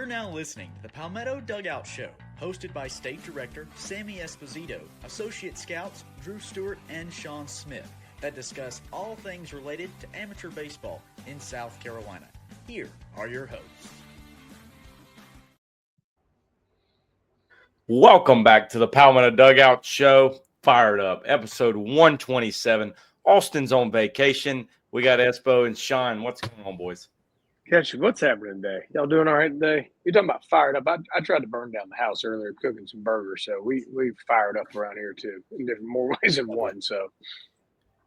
now listening to the Palmetto Dugout Show, hosted by State Director Sammy Esposito, Associate Scouts Drew Stewart and Sean Smith, that discuss all things related to amateur baseball in South Carolina. Here are your hosts. Welcome back to the Palmetto Dugout Show. Fired up. Episode 127. Austin's on vacation. We got Espo and Sean. What's going on, boys? Catch what's happening today? Y'all doing all right today? You're talking about fired up. I tried to burn down the house earlier cooking some burgers, so we fired up around here too in different more ways than one. So a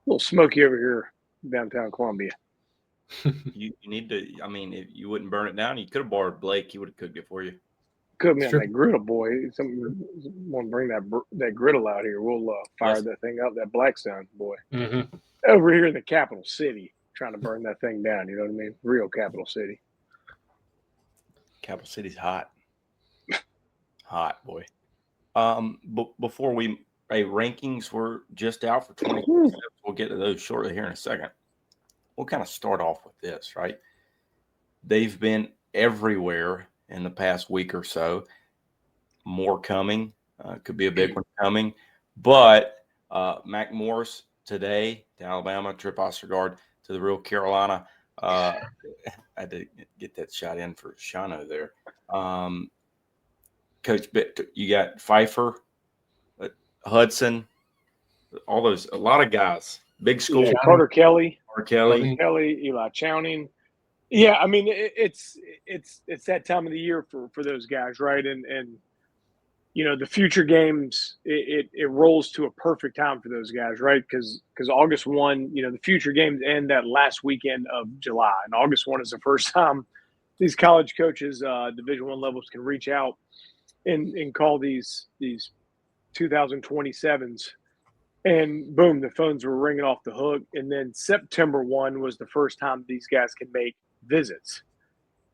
little smoky over here downtown Columbia. You need to. I mean, if you wouldn't burn it down, you could have borrowed Blake. He would have cooked it for you. Cook me on that griddle, boy. Someone want to bring that griddle out here. We'll fire that thing up. That Blackstone, boy. Mm-hmm. Over here in the capital city, trying to burn that thing down. You know what I mean? Real capital city. Capital City's hot. Hot, boy. Before rankings were just out for 2027. We'll get to those shortly here in a second. We'll kind of start off with this, right? They've been everywhere in the past week or so. More coming. Could be a big one coming. But Mac Morris today to Alabama, Trip Ostergaard to the Real Carolina. I had to get that shot in for Shano there. Coach, you got Pfeiffer, Hudson, all those, a lot of guys. Big school. Yeah, Carter Kelly, Eli Chowning. Yeah, I mean it's that time of the year for those guys, right? And you know, the future games, it rolls to a perfect time for those guys, right? Because August 1, you know, the future games end that last weekend of July, and August 1 is the first time these college coaches, Division I levels, can reach out and call these 2027s. And boom, the phones were ringing off the hook. And then September 1 was the first time these guys can make visits.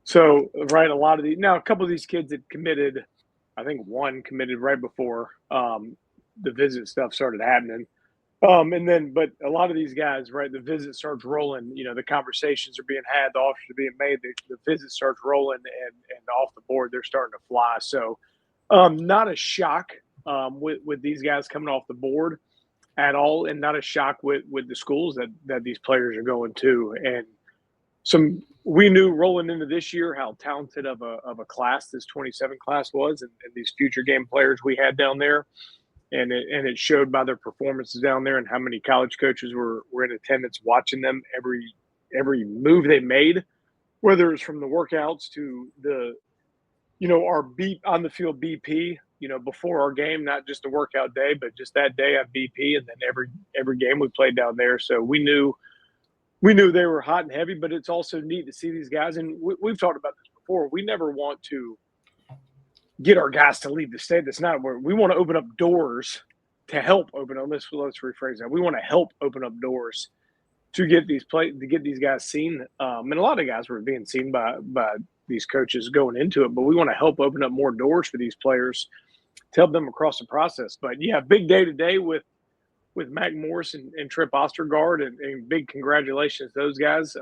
So, right, a couple of these kids had committed. I think one committed right before the visit stuff started happening. But a lot of these guys, right, the visit starts rolling. You know, the conversations are being had, the offers are being made, the visit starts rolling, and off the board, they're starting to fly. So, not a shock with these guys coming off the board at all, and not a shock with the schools that these players are going to. And we knew rolling into this year how talented of a class this 27 class was, and these future game players we had down there, and it showed by their performances down there, and how many college coaches were in attendance watching them every move they made, whether it's from the workouts to the, you know, our beat on the field BP, you know, before our game, not just a workout day, but just that day on BP, and then every game we played down there. So we knew they were hot and heavy, but it's also neat to see these guys. And we've talked about this before. We never want to get our guys to leave the state. That's not where we want to open up doors to help open up. Let's rephrase that. We want to help open up doors to get these guys seen. And a lot of guys were being seen by these coaches going into it, but we want to help open up more doors for these players to help them across the process. But yeah, big day today with Mac Morris and Trip Ostergaard, and big congratulations to those guys.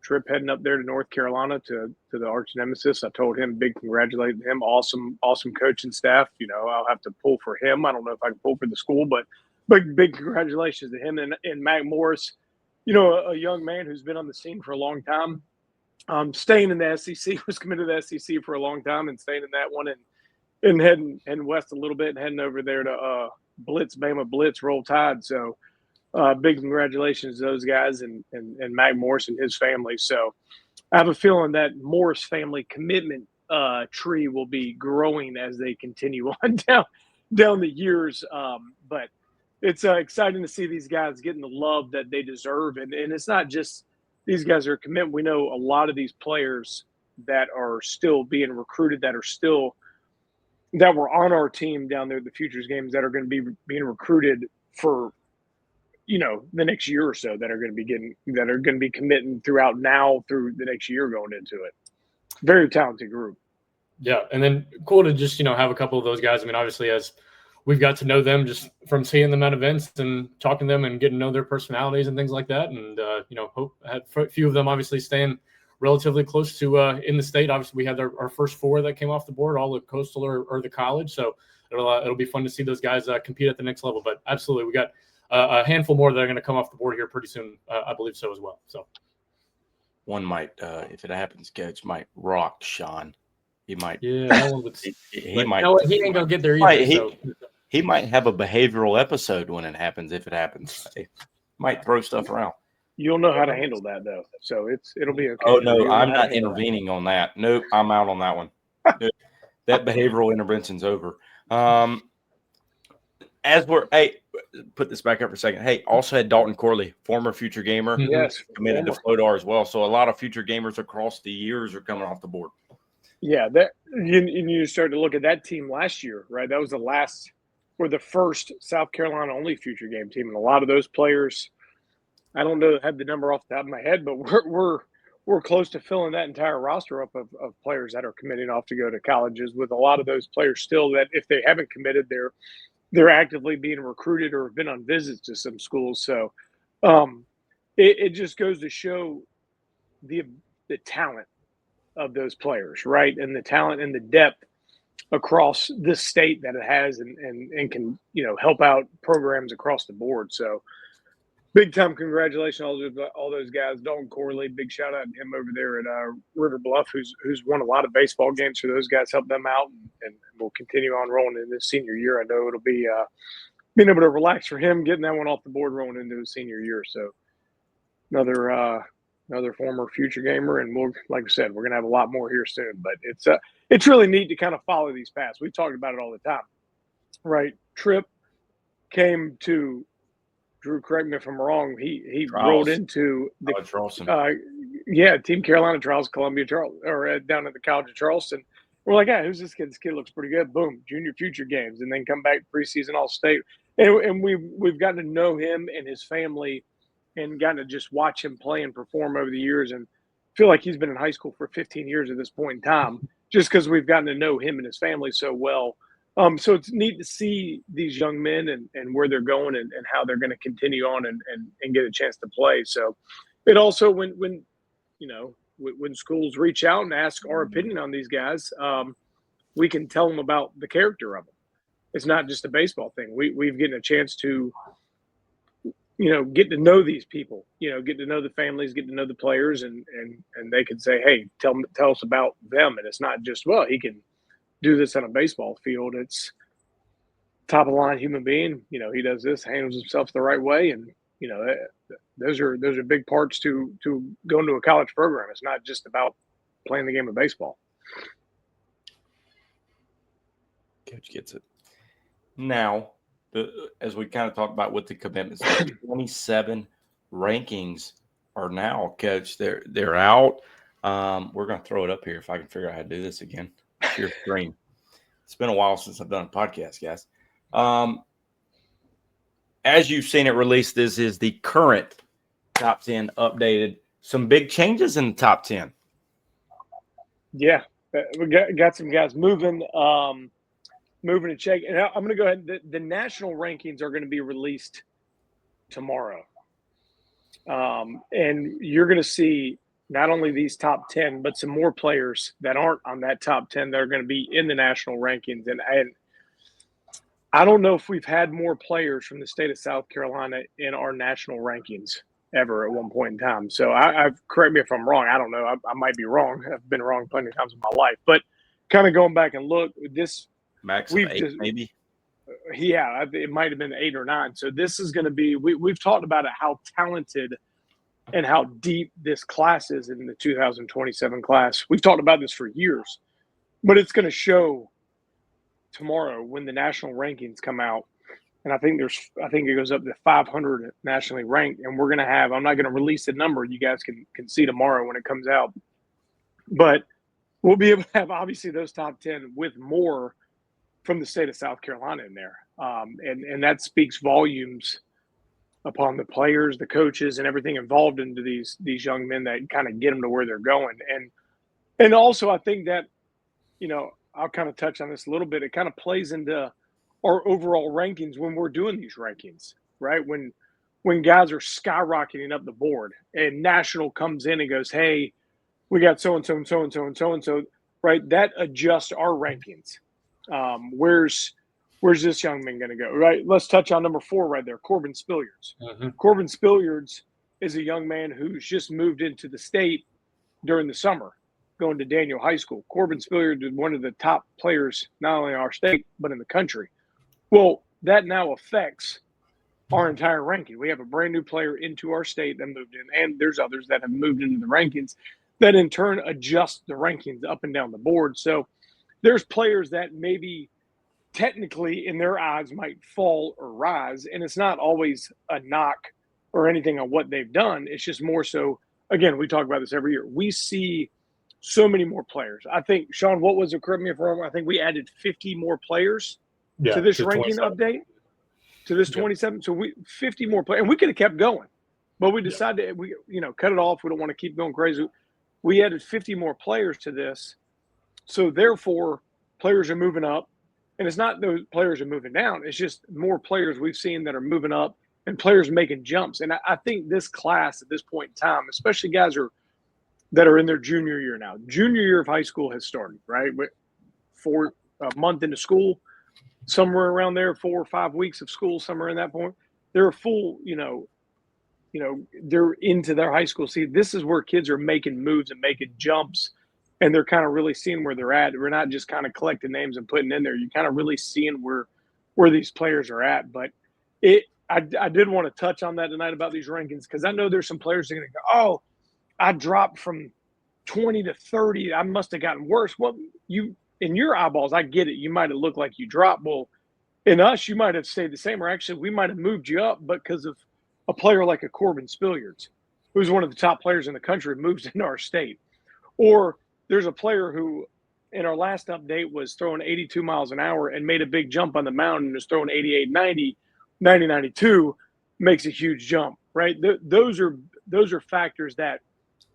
Trip heading up there to North Carolina to the arch nemesis. I told him big congratulate him. Awesome coaching staff. You know, I'll have to pull for him. I don't know if I can pull for the school, but big congratulations to him and Mac Morris. You know, a young man who's been on the scene for a long time. Staying in the SEC, was committed to the SEC for a long time, and staying in that one, and heading west a little bit, and heading over there to Bama Blitz, Roll Tide. So big congratulations to those guys and Mac Morris and his family. So I have a feeling that Morris family commitment tree will be growing as they continue on down the years. But it's exciting to see these guys getting the love that they deserve. And it's not just these guys are committed. We know a lot of these players that are still being recruited, that were on our team down there at the Futures games, that are going to be being recruited for, you know, the next year or so, that are going to be committing throughout now through the next year going into it. Very talented group. Yeah. And then cool to just, you know, have a couple of those guys. I mean, obviously, as we've got to know them just from seeing them at events and talking to them and getting to know their personalities and things like that. And, you know, hope I had a few of them obviously staying relatively close to in the state. Obviously, we had our first 4 that came off the board, all the coastal or the college. So it'll be fun to see those guys compete at the next level. But absolutely, we got a handful more that are going to come off the board here pretty soon. I believe so as well. So one might, if it happens, Coach, might rock Sean. He might. Yeah, that one would. He might. No, he ain't gonna get there either. He might have a behavioral episode when it happens. If it happens, he might throw stuff around. You'll know how to handle that though, so it'll be okay. Oh no, I'm not intervening on that. Nope, I'm out on that one. That behavioral intervention's over. As we're put this back up for a second. Hey, also had Dalton Corley, former future gamer, yes, committed to Flodar as well. So a lot of future gamers across the years are coming off the board. Yeah, that you start to look at that team last year, right? That was the first South Carolina only future game team, and a lot of those players, I don't know, have the number off the top of my head, but we're close to filling that entire roster up of players that are committing off to go to colleges. With a lot of those players still that if they haven't committed, they're actively being recruited or have been on visits to some schools. So it just goes to show the talent of those players, right? And the talent and the depth across this state that it has and can, help out programs across the board. So big time congratulations all those guys. Dalton Corley, big shout out to him over there at River Bluff, who's won a lot of baseball games for those guys, helped them out, and we'll continue on rolling in this senior year. I know it'll be being able to relax for him, getting that one off the board, rolling into his senior year. So another former future gamer, and we'll, like I said, we're gonna have a lot more here soon. But it's really neat to kind of follow these paths. We've talked about it all the time, right? Tripp came to Drew. Correct me if I'm wrong. He rolled into the Team Carolina Trials, Columbia Charles, or down at the College of Charleston. We're like, who's this kid? This kid looks pretty good. Boom, junior future games, and then come back preseason All State, and we've gotten to know him and his family, and gotten to just watch him play and perform over the years, and feel like he's been in high school for 15 years at this point in time, just because we've gotten to know him and his family so well. So it's neat to see these young men and where they're going and how they're going to continue on and get a chance to play. So it also, when schools reach out and ask our opinion on these guys, we can tell them about the character of them. It's not just a baseball thing. We've getting a chance to, get to know these people, get to know the families, get to know the players, and they can say, hey, tell us about them. And it's not just, well, he can do this on a baseball field. It's top of the line human being. He does this, handles himself the right way. And, those are big parts to going to a college program. It's not just about playing the game of baseball. Coach gets it. Now, as we kind of talked about with the commitments, 27 rankings are now, Coach. They're out. We're going to throw it up here if I can figure out how to do this again. Your screen. It's been a while since I've done a podcast, guys. As you've seen it released, this is the current top 10 updated. Some big changes in the top 10. Yeah, we got some guys moving and check. And I'm going to go ahead. The national rankings are going to be released tomorrow. And you're going to see not only these top 10, but some more players that aren't on that top 10 that are going to be in the national rankings. And I don't know if we've had more players from the state of South Carolina in our national rankings ever at one point in time. So I've correct me if I'm wrong. I don't know. I might be wrong. I've been wrong plenty of times in my life. But kind of going back and look, this max of 8, maybe. Yeah, it might have been 8 or 9. So this is going to be. We've talked about it, how talented and how deep this class is in the 2027 class. We've talked about this for years, but it's going to show tomorrow when the national rankings come out. And I think it goes up to 500 nationally ranked. And we're going to have, I'm not going to release the number. You guys can see tomorrow when it comes out. But we'll be able to have, obviously, those top 10 with more from the state of South Carolina in there. And that speaks volumes upon the players, the coaches, and everything involved into these young men that kind of get them to where they're going. And also, I think that, I'll kind of touch on this a little bit. It kind of plays into our overall rankings when we're doing these rankings, right? When guys are skyrocketing up the board and national comes in and goes, hey, we got so and so and so and so and so and so, right? That adjusts our rankings. Where's this young man going to go, right? Let's touch on number 4 right there, Corbin Spilliards. Mm-hmm. Corbin Spilliards is a young man who's just moved into the state during the summer, going to Daniel High School. Corbin Spilliards is one of the top players, not only in our state, but in the country. Well, that now affects our entire ranking. We have a brand new player into our state that moved in, and there's others that have moved into the rankings that in turn adjust the rankings up and down the board. So there's players that maybe technically in their eyes might fall or rise, and it's not always a knock or anything on what they've done. It's just more so, again, we talk about this every year. We see so many more players. I think, Sean, what was it? Correct me if I'm wrong. I think we added 50 more players to this ranking 27. update, to this 27. So 50 more players, and we could have kept going, but we decided we cut it off. We don't want to keep going crazy. We added 50 more players to this, so therefore players are moving up, and it's not those players are moving down. It's just more players we've seen that are moving up and players making jumps. And I think this class at this point in time, especially guys that are in their junior year now. Junior year of high school has started, right? For a month into school, somewhere around there, 4 or 5 weeks of school, somewhere in that point. They're a full, they're into their high school. See, this is where kids are making moves and making jumps, and they're kind of really seeing where they're at. We're not just kind of collecting names and putting in there. You're kind of really seeing where these players are at. But I did want to touch on that tonight about these rankings, because I know there's some players that are going to go, oh, I dropped from 20 to 30. I must have gotten worse. Well, in your eyeballs, I get it. You might have looked like you dropped. Well, in us, you might have stayed the same, or actually we might have moved you up because of a player like a Corbin Spilliards, who's one of the top players in the country, moves into our state. Or there's a player who in our last update was throwing 82 miles an hour and made a big jump on the mound and is throwing 88, 90, 90, 92, makes a huge jump, right? Those are factors that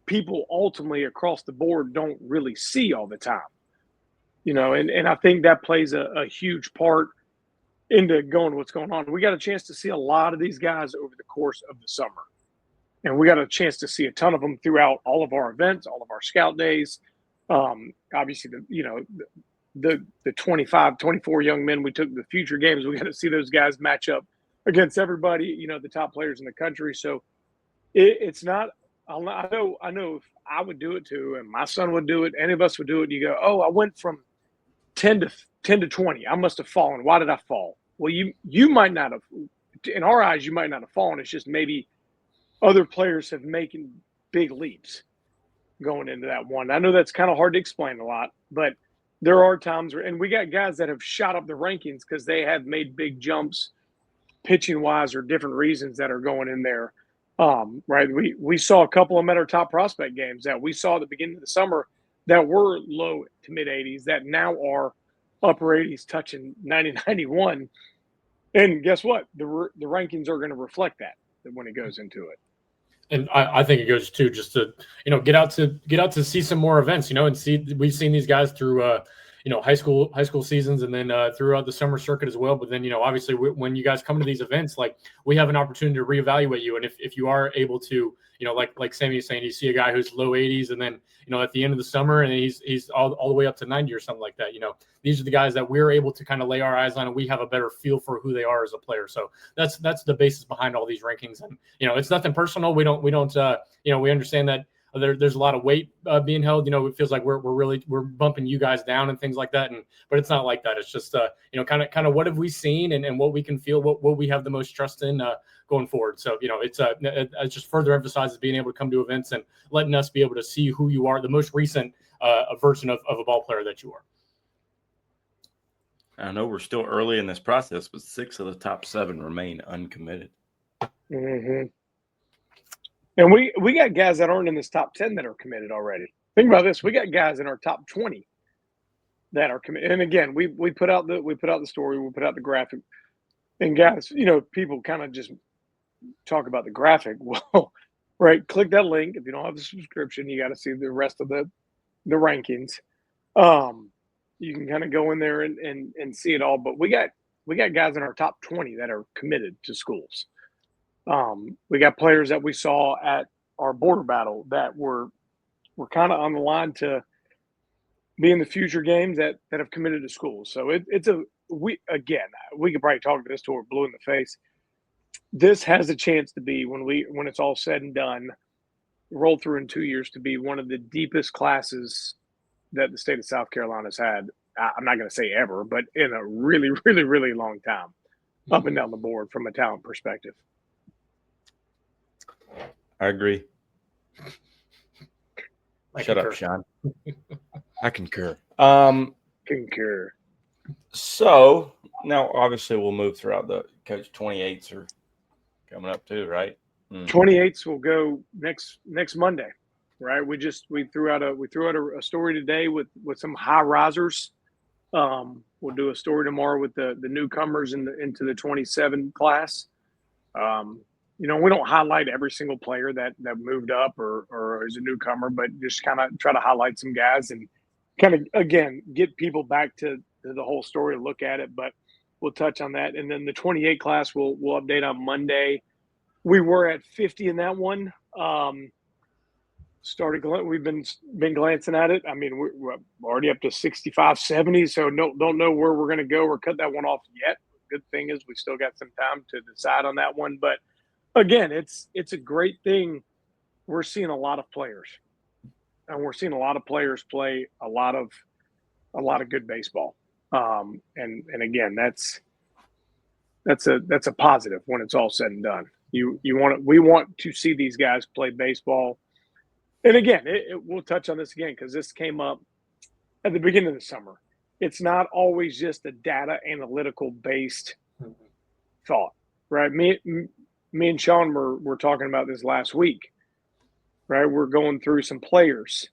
people ultimately across the board don't really see all the time, and I think that plays a huge part into what's going on. We got a chance to see a lot of these guys over the course of the summer, and we got a chance to see a ton of them throughout all of our events, all of our scout days. Obviously the 25, 24 young men we took the future games, we got to see those guys match up against everybody, the top players in the country. So it's not, I know if I would do it too, and my son would do it, any of us would do it. You go, oh, I went from 10 to 20. I must have fallen. Why did I fall? Well, you might not have, in our eyes, you might not have fallen. It's just maybe other players have making big leaps going into that one. I know that's kind of hard to explain a lot, but there are times and we got guys that have shot up the rankings because they have made big jumps pitching wise or different reasons that are going in there. Right. We saw a couple of them at our top prospect games that we saw at the beginning of the summer that were low to mid 80s that now are upper 80s, touching 90, 91. And guess what? The rankings are going to reflect that when it goes into it. And I think it goes too, just to, get out to see some more events, and see, we've seen these guys through, high school seasons, and then throughout the summer circuit as well. But then, obviously when you guys come to these events, like, we have an opportunity to reevaluate you. And if you are able to, like Sammy is saying, you see a guy who's low 80s, and then, at the end of the summer, and he's all the way up to 90 or something like that. These are the guys that we're able to kind of lay our eyes on, and we have a better feel for who they are as a player. So that's the basis behind all these rankings. And, it's nothing personal. We don't, we understand that there's a lot of weight being held. It feels like we're bumping you guys down and things like that. But it's not like that. It's just, kind of what have we seen and what we can feel, what we have the most trust in going forward. So, it just further emphasizes being able to come to events and letting us be able to see who you are, the most recent version of a ball player that you are. I know we're still early in this process, but 6 of the top 7 remain uncommitted. Mm-hmm. And we got guys that aren't in this top 10 that are committed already. Think about this. We got guys in our top 20 that are committed. And again, we put out the story, we put out the graphic. And guys, people kind of just talk about the graphic. Well, right, click that link. If you don't have the subscription, you got to see the rest of the rankings. You can kind of go in there and see it all. But we got guys in our top 20 that are committed to schools. We got players that we saw at our border battle that were we're kind of on the line to be in the future games that have committed to schools. So we could probably talk to this till we're blue in the face. This has a chance to be, when it's all said and done, roll through in 2 years, to be one of the deepest classes that the state of South Carolina's had. I'm not going to say ever, but in a really, really, really long time, up and down the board from a talent perspective. I agree. Shut up, Sean. I concur. Concur. So now, obviously, we'll move throughout the coach. 28s are coming up too, right? 28s will go next Monday, right? We threw out a story today with some high risers. We'll do a story tomorrow with the newcomers into the 27 class. We don't highlight every single player that moved up or is a newcomer, but just kind of try to highlight some guys and kind of, again, get people back to the whole story, look at it. But we'll touch on that. And then the 28 class we'll update on Monday. We were at 50 in that one. We've been glancing at it. I mean, we're already up to 65, 70. So don't know where we're going to go or cut that one off yet. Good thing is we still got some time to decide on that one. But again, it's a great thing. We're seeing a lot of players, and we're seeing a lot of players play a lot of good baseball. And again, that's a positive when it's all said and done. We want to see these guys play baseball. And again, we'll touch on this again because this came up at the beginning of the summer. It's not always just a data analytical based thought, right? Me and Sean were talking about this last week, right? We're going through some players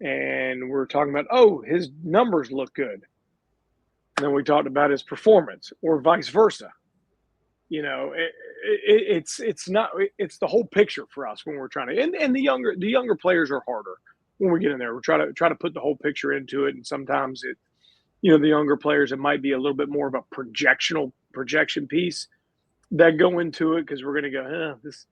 and we're talking about, his numbers look good. And then we talked about his performance or vice versa. It's the whole picture for us when we're trying to, and the younger players are harder when we get in there. We're trying to put the whole picture into it. And sometimes the younger players, it might be a little bit more of a projection piece that go into it. Cause we're going to go, this,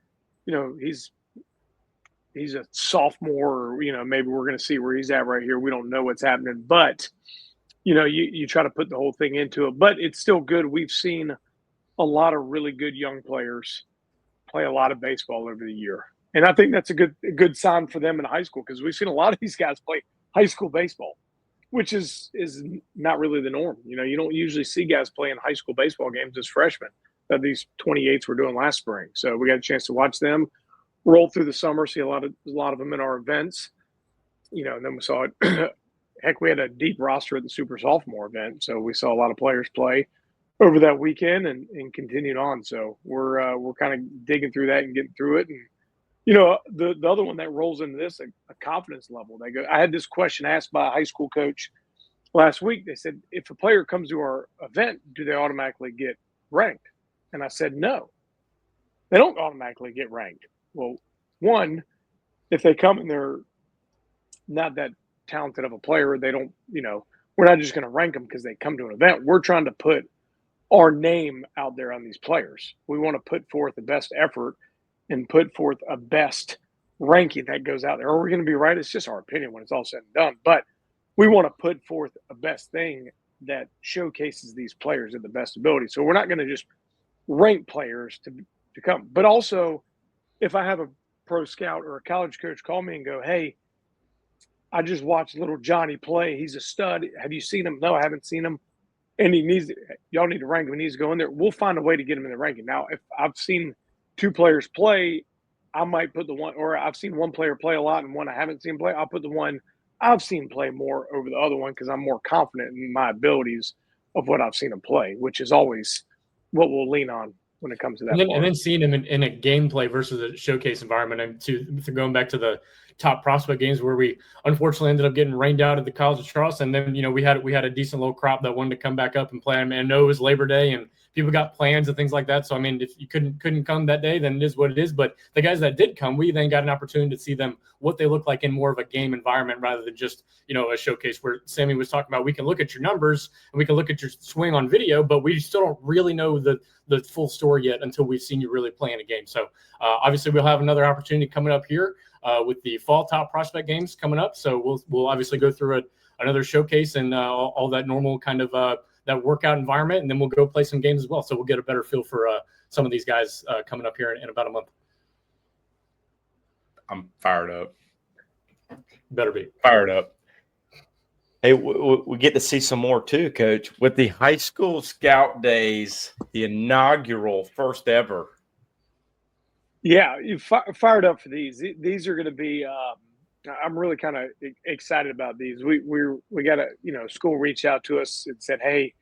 he's a sophomore, or, maybe we're going to see where he's at right here. We don't know what's happening, but you try to put the whole thing into it, but it's still good. We've seen a lot of really good young players play a lot of baseball over the year. And I think that's a good sign for them in high school because we've seen a lot of these guys play high school baseball, which is not really the norm. You don't usually see guys playing high school baseball games as freshmen that these 28s were doing last spring. So we got a chance to watch them roll through the summer, see a lot of them in our events, and then we saw it. Heck, we had a deep roster at the Super Sophomore event. So we saw a lot of players play over that weekend and continued on. So we're kind of digging through that and getting through it. And, the other one that rolls into this, a confidence level. I had this question asked by a high school coach last week. They said, if a player comes to our event, do they automatically get ranked? And I said, no, they don't automatically get ranked. Well, one, if they come and they're not that talented of a player, they don't, we're not just going to rank them because they come to an event. We're trying to put our name out there on these players. We want to put forth the best effort and put forth a best ranking that goes out there. Are we going to be right? It's just our opinion when it's all said and done. But we want to put forth a best thing that showcases these players at the best ability. So we're not going to just rank players to come. But also, if I have a pro scout or a college coach call me and go, hey, I just watched little Johnny play. He's a stud. Have you seen him? No, I haven't seen him. And y'all need to rank him. He needs to go in there. We'll find a way to get him in the ranking. Now, if I've seen two players play, I might put the one, or I've seen one player play a lot and one I haven't seen play. I'll put the one I've seen play more over the other one because I'm more confident in my abilities of what I've seen him play, which is always what we'll lean on when it comes to that. And then seeing him in a gameplay versus a showcase environment, and to going back to the top prospect games where we unfortunately ended up getting rained out at the College of Charleston. Then we had a decent little crop that wanted to come back up and play. And I know it was Labor Day and people got plans and things like that. So I mean, if you couldn't come that day, then it is what it is. But the guys that did come, we then got an opportunity to see them what they look like in more of a game environment rather than just a showcase. Where Sammy was talking about, we can look at your numbers and we can look at your swing on video, but we still don't really know the full story yet until we've seen you really play in a game. So obviously we'll have another opportunity coming up here with the fall top prospect games coming up. So we'll obviously go through another showcase and all that normal kind of that workout environment, and then we'll go play some games as well. So we'll get a better feel for some of these guys coming up here in about a month. I'm fired up. Better be fired up. Hey, we get to see some more too, Coach, with the high school scout days, the inaugural first ever. Yeah, you fired up for these. These are going to be. I'm really kind of excited about these. We got a school reached out to us and said, "Hey,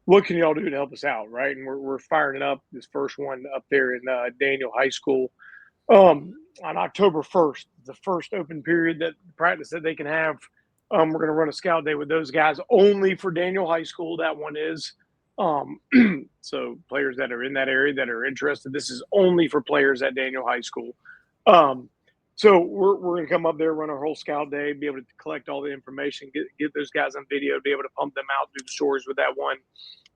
what can y'all do to help us out?" Right, and we're firing it up. This first one up there in Daniel High School on October 1st, the first open period that practice that they can have. We're going to run a scout day with those guys only for Daniel High School. That one is. So players that are in that area that are interested, this is only for players at Daniel High School. So we're going to come up there, run our whole scout day, be able to collect all the information, get those guys on video, be able to pump them out, do stories with that one.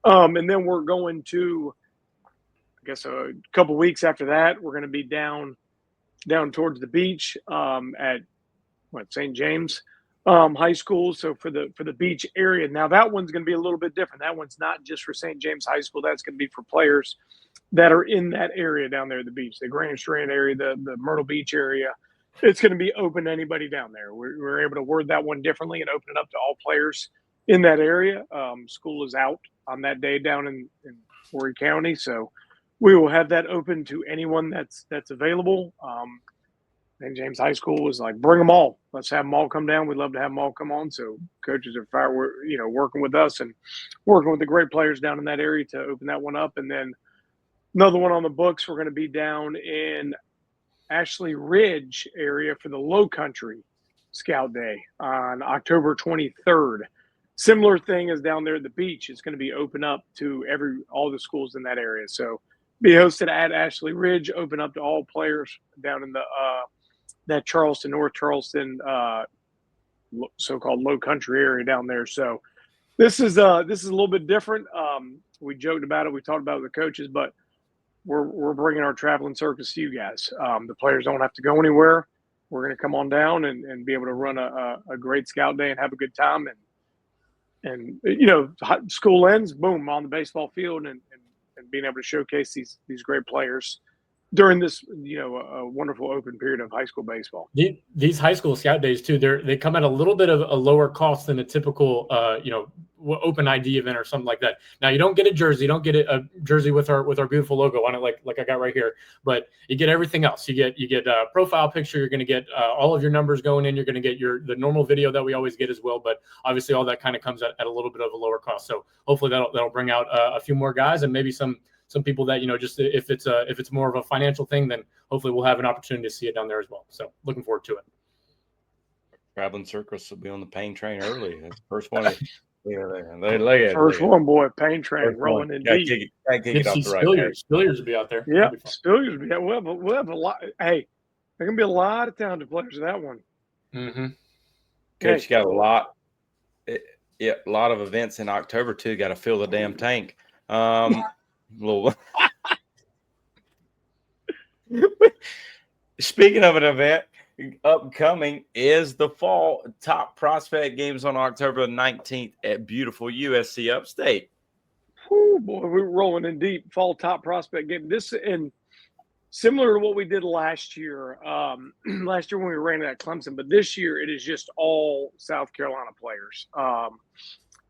And then we're going to, I guess, a couple weeks after that, we're going to be down towards the beach at St. James High School. So for the beach area. Now that one's going to be a little bit different. That one's not just for St. James High School. That's going to be for players that are in that area down there at the beach, the Grand Strand area, the Myrtle Beach area. It's going to be open to anybody down there. We're able to word that one differently and open it up to all players in that area. School is out on that day down in Horry County. So we will have that open to anyone that's available. And James High School was like, bring them all. Let's have them all come down. We'd love to have them all come on. So coaches are working with us and working with the great players down in that area to open that one up. And then another one on the books, we're going to be down in Ashley Ridge area for the Low Country Scout Day on October 23rd. Similar thing as down there at the beach. It's going to be open up to all the schools in that area. So be hosted at Ashley Ridge, open up to all players down in the that Charleston, North Charleston, so-called Low Country area down there. So this is a little bit different. We joked about it, we talked about it with the coaches, but we're bringing our traveling circus to you guys. The players don't have to go anywhere. We're going to come on down and be able to run a great scout day and have a good time. And school ends, boom, on the baseball field and being able to showcase these great players during this, a wonderful open period of high school baseball. These high school scout days too, they come at a little bit of a lower cost than a typical, open ID event or something like that. Now you don't get a jersey, a jersey with our beautiful logo on it, like I got right here, but you get everything else. You get a profile picture. You're going to get all of your numbers going in. You're going to get the normal video that we always get as well. But obviously all that kind of comes at a little bit of a lower cost. So hopefully that'll bring out a few more guys and maybe some people that, just if it's more of a financial thing, then hopefully we'll have an opportunity to see it down there as well. So looking forward to it. Traveling circus will be on the pain train early. That's the first one. They lay it. First one, boy, pain train rolling in deep. Spilliers will be out there. Yeah, Spilliers will be out. We'll have a lot. Hey, there can be a lot of talented players in that one. Mm-hmm. Coach, you got a lot. A lot of events in October too. Got to fill the damn tank. Speaking of an event, upcoming is the fall top prospect games on October 19th at beautiful USC Upstate. Oh boy, we're rolling in deep. Fall top prospect game. This and similar to what we did last year. Last year when we ran it at Clemson, but this year it is just all South Carolina players.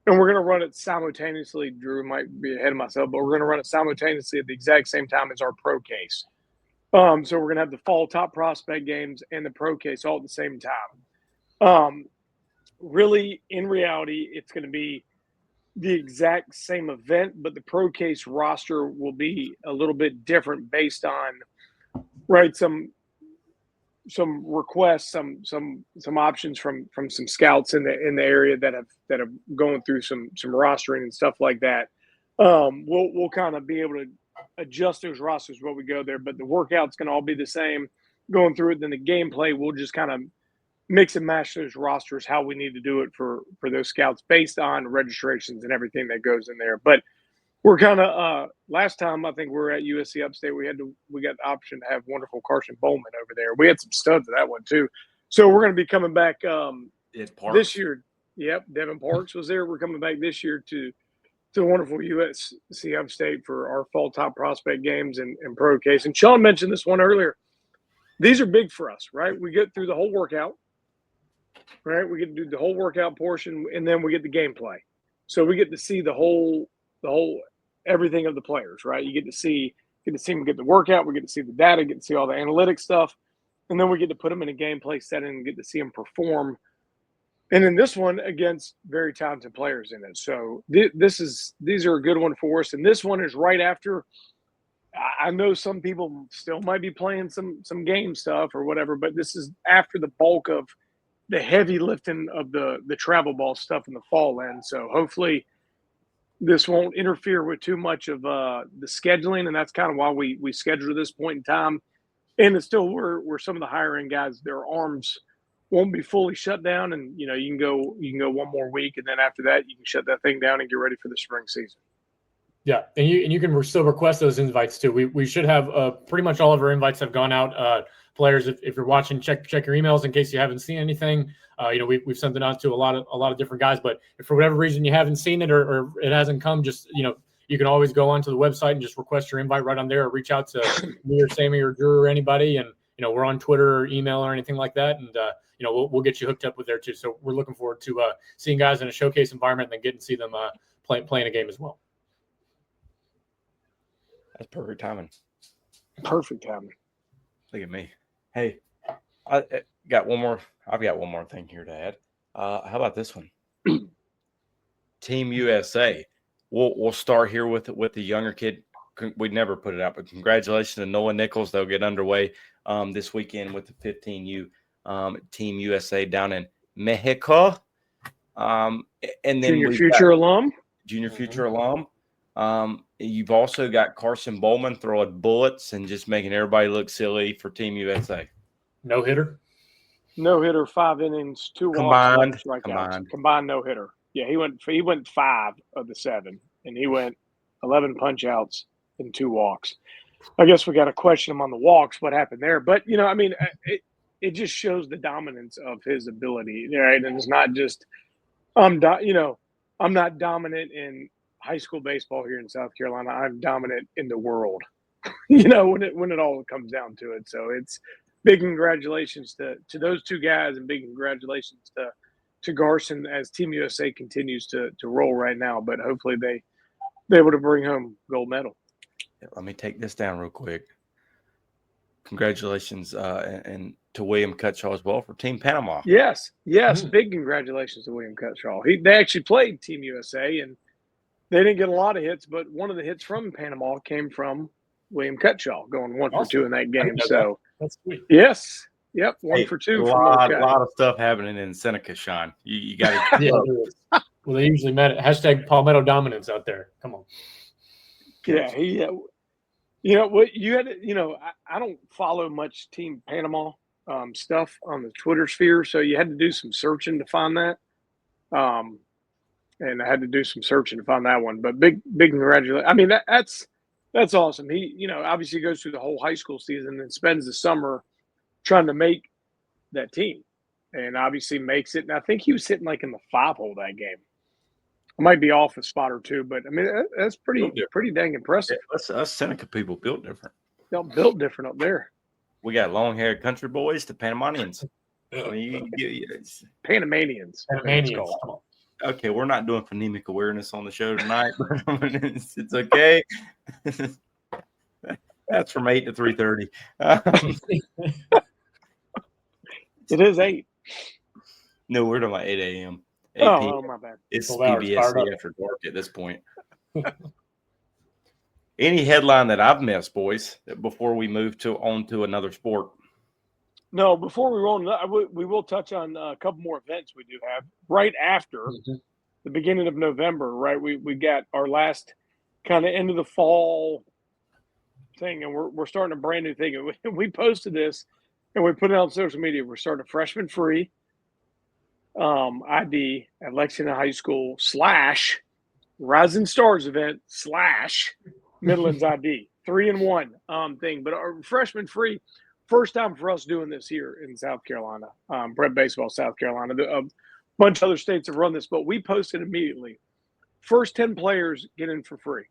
And we're going to run it simultaneously. Drew might be ahead of myself, but we're going to run it simultaneously at the exact same time as our pro case. So we're going to have the fall top prospect games and the pro case all at the same time. Really, in reality, it's going to be the exact same event, but the pro case roster will be a little bit different based on some requests, some options from some scouts in the area that have going through some rostering and stuff like that. We'll kind of be able to adjust those rosters while we go there, but the workout's going to all be the same going through it. Then the gameplay, we'll just kind of mix and match those rosters how we need to do it for those scouts based on registrations and everything that goes in there. But we're kind of last time I think we were at USC Upstate. We got the option to have wonderful Carson Bowman over there. We had some studs of that one too. So we're going to be coming back this year. Yep, Devin Parks was there. We're coming back this year to the wonderful USC Upstate for our fall top prospect games and pro case. And Sean mentioned this one earlier. These are big for us, right? We get through the whole workout, right? We get to do the whole workout portion, and then we get the gameplay. So we get to see the whole everything of the players, right? You get to see them get the workout, we get to see the data, get to see all the analytic stuff, and then we get to put them in a gameplay setting and get to see them perform. And in this one, against very talented players in it. So these are a good one for us. And this one is right after. I know some people still might be playing some game stuff or whatever, but this is after the bulk of the heavy lifting of the travel ball stuff in the fall end. So hopefully this won't interfere with too much of the scheduling, and that's kind of why we scheduled this point in time. And it's still where some of the higher end guys, their arms won't be fully shut down, and you can go one more week, and then after that you can shut that thing down and get ready for the spring season. Yeah, and you can still request those invites too. We should have pretty much all of our invites have gone out. Players, if you're watching, check your emails in case you haven't seen anything. We've sent it out to a lot of different guys. But if for whatever reason you haven't seen it or it hasn't come, just you can always go onto the website and just request your invite right on there, or reach out to me or Sammy or Drew or anybody. And we're on Twitter or email or anything like that. And we'll get you hooked up with there too. So we're looking forward to seeing guys in a showcase environment and then getting to see them playing a game as well. That's perfect timing. Perfect timing. Look at me. Hey, I've got one more thing here to add. How about this one? Team USA. We'll start here with the younger kid. We'd never put it out, but congratulations to Noah Nichols. They'll get underway this weekend with the 15U Team USA down in Mexico. And then Junior future alum. You've also got Carson Bowman throwing bullets and just making everybody look silly for Team USA. No hitter, 5 innings, 2 walks, combined no hitter. Yeah, he went 5 of the 7, and he went 11 punch outs and 2 walks. I guess we got to question him on the walks. What happened there? But it just shows the dominance of his ability, right? And it's not just I'm not dominant in high school baseball here in South Carolina. I'm dominant in the world, when it all comes down to it. So it's big congratulations to those 2 guys, and big congratulations to Garson as Team USA continues to roll right now. But hopefully they're able to bring home gold medal. Let me take this down real quick. Congratulations and to William Cutshaw as well for Team Panama. Yes, big congratulations to William Cutshaw. They actually played Team USA, and they didn't get a lot of hits, but one of the hits from Panama came from William Cutshaw, going 1 for 2 in that game. So that's sweet. Yes, yep, 1 for 2. A lot of stuff happening in Seneca, Sean. You got to. Yeah, well, they usually met it. Hashtag Palmetto dominance out there. Come on. Yeah, what you had to, I don't follow much Team Panama stuff on the Twitter sphere, so you had to do some searching to find that. And I had to do some searching to find that one. But big congratulations. I mean, that's awesome. He, obviously goes through the whole high school season and spends the summer trying to make that team, and obviously makes it. And I think he was sitting like in the 5-hole that game. I might be off a spot or 2, but I mean that's pretty dang impressive. Yeah, us Seneca people built different. Y'all built different up there. We got long-haired country boys to Panamanians. Panamanians. Okay, we're not doing phonemic awareness on the show tonight, but it's okay. That's from 8 to 3:30. It is 8. No, we're talking about 8 a.m. Oh, my bad. It's PBSC after dark at this point. Any headline that I've missed, boys, before we move on to another sport? No, before we roll, we will touch on a couple more events we do have right after the beginning of November. Right, we got our last kind of end of the fall thing, and we're starting a brand new thing. We posted this and we put it on social media. We're starting a freshman free ID at Lexington High School / Rising Stars event / Midlands ID 3-1 thing. But our freshman free, first time for us doing this here in South Carolina. Brett Baseball, South Carolina. A bunch of other states have run this, but we posted immediately. First 10 players get in for free.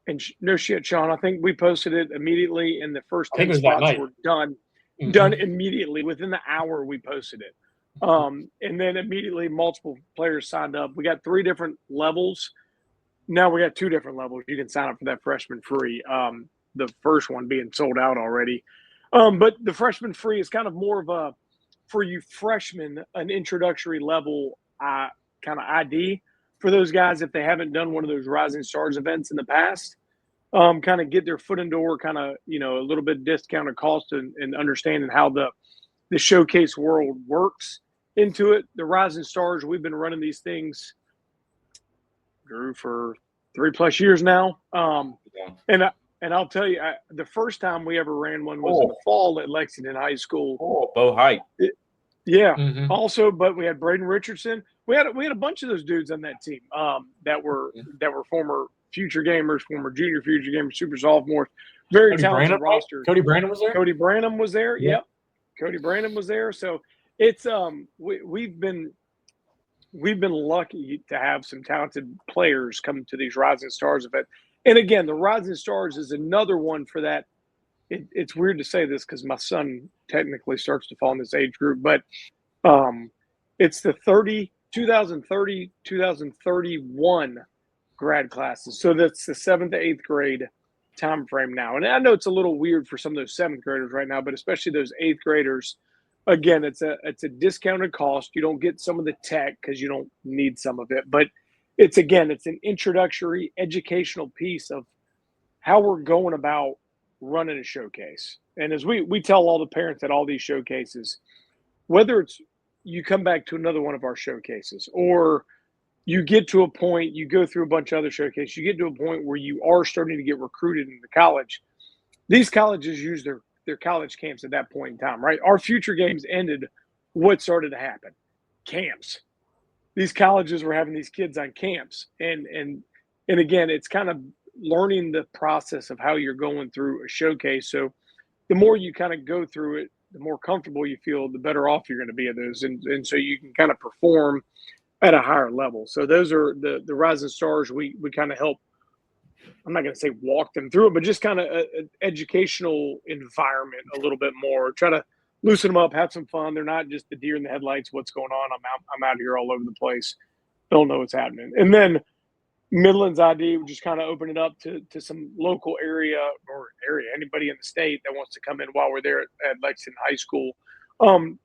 And no shit, Sean, I think we posted it immediately, and the first 10 spots were done immediately. Within the hour, we posted it. And then immediately multiple players signed up. We got 3 different levels. Now we got 2 different levels. You can sign up for that freshman free. The first one being sold out already. But the freshman free is kind of more of a, for you freshmen, an introductory level kind of ID for those guys if they haven't done one of those Rising Stars events in the past. Kind of get their foot in the door, kind of, a little bit discounted cost and understanding how the showcase world works into it. The Rising Stars, we've been running these things, Drew, for 3+ years now. And I'll tell you, the first time we ever ran one was in the fall at Lexington High School. Bo Height. Yeah. Also, but we had Braden Richardson. We had a bunch of those dudes on that team that were former future gamers, former junior future gamers, super sophomores. Very talented roster. Cody Brandon was there. Cody Branham was there. Yeah. Yep. Cody Branham was there. So it's we've been lucky to have some talented players come to these Rising Stars events. And again, the Rising Stars is another one for that. It's weird to say this because my son technically starts to fall in this age group, but it's the 2030, 2031 grad classes. So that's the 7th to 8th grade time frame now. And I know it's a little weird for some of those 7th graders right now, but especially those 8th graders. Again, it's a discounted cost. You don't get some of the tech because you don't need some of it, but it's an introductory educational piece of how we're going about running a showcase. And as we tell all the parents at all these showcases, whether it's you come back to another one of our showcases or you get to a point, you go through a bunch of other showcases, you get to a point where you are starting to get recruited into college. These colleges use their college camps at that point in time, right? Our future games ended. What started to happen? Camps. These colleges were having these kids on camps. And again, it's kind of learning the process of how you're going through a showcase. So the more you kind of go through it, the more comfortable you feel, the better off you're going to be at those. And so you can kind of perform at a higher level. So those are the Rising Stars. We kind of help, I'm not going to say walk them through it, but just kind of an educational environment a little bit more. Try to loosen them up, have some fun. They're not just the deer in the headlights. What's going on? I'm out here all over the place. Don't know what's happening. And then Midlands ID, we just kind of open it up to some local area, anybody in the state that wants to come in while we're there at Lexington High School.